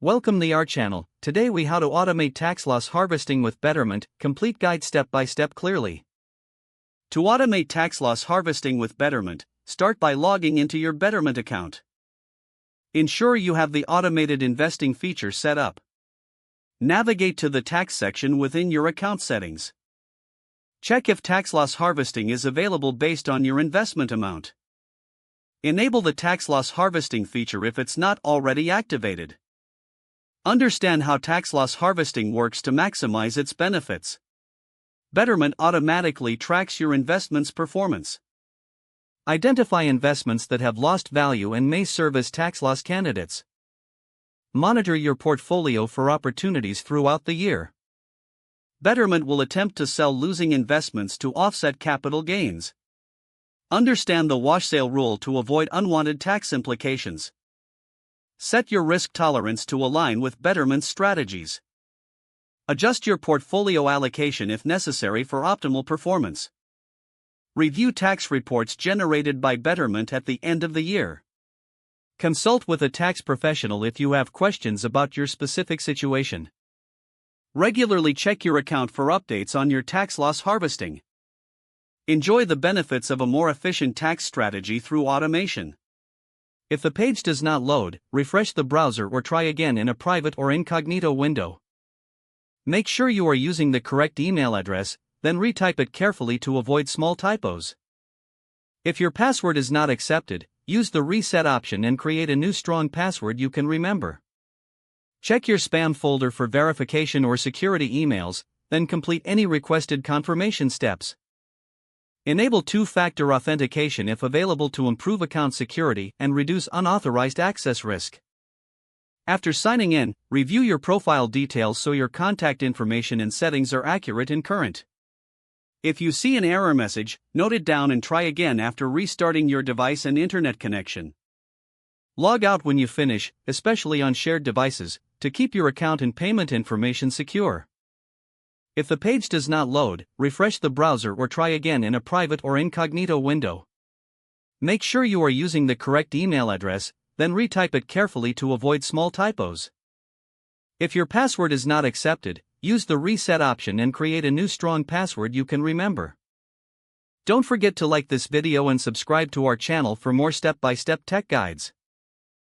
Welcome to our channel. Today we how to automate tax loss harvesting with Betterment, complete guide step by step clearly. To automate tax loss harvesting with Betterment, start by logging into your Betterment account. Ensure you have the automated investing feature set up. Navigate to the tax section within your account settings. Check if tax loss harvesting is available based on your investment amount. Enable the tax loss harvesting feature if it's not already activated. Understand how tax loss harvesting works to maximize its benefits. Betterment automatically tracks your investment's performance. Identify investments that have lost value and may serve as tax loss candidates. Monitor your portfolio for opportunities throughout the year. Betterment will attempt to sell losing investments to offset capital gains. Understand the wash sale rule to avoid unwanted tax implications. Set your risk tolerance to align with Betterment's strategies. Adjust your portfolio allocation if necessary for optimal performance. Review tax reports generated by Betterment at the end of the year. Consult with a tax professional if you have questions about your specific situation. Regularly check your account for updates on your tax loss harvesting. Enjoy the benefits of a more efficient tax strategy through automation. If the page does not load, refresh the browser or try again in a private or incognito window. Make sure you are using the correct email address, then retype it carefully to avoid small typos. If your password is not accepted, use the reset option and create a new strong password you can remember. Check your spam folder for verification or security emails, then complete any requested confirmation steps. Enable two-factor authentication if available to improve account security and reduce unauthorized access risk. After signing in, review your profile details so your contact information and settings are accurate and current. If you see an error message, note it down and try again after restarting your device and internet connection. Log out when you finish, especially on shared devices, to keep your account and payment information secure. If the page does not load, refresh the browser or try again in a private or incognito window. Make sure you are using the correct email address, then retype it carefully to avoid small typos. If your password is not accepted, use the reset option and create a new strong password you can remember. Don't forget to like this video and subscribe to our channel for more step-by-step tech guides.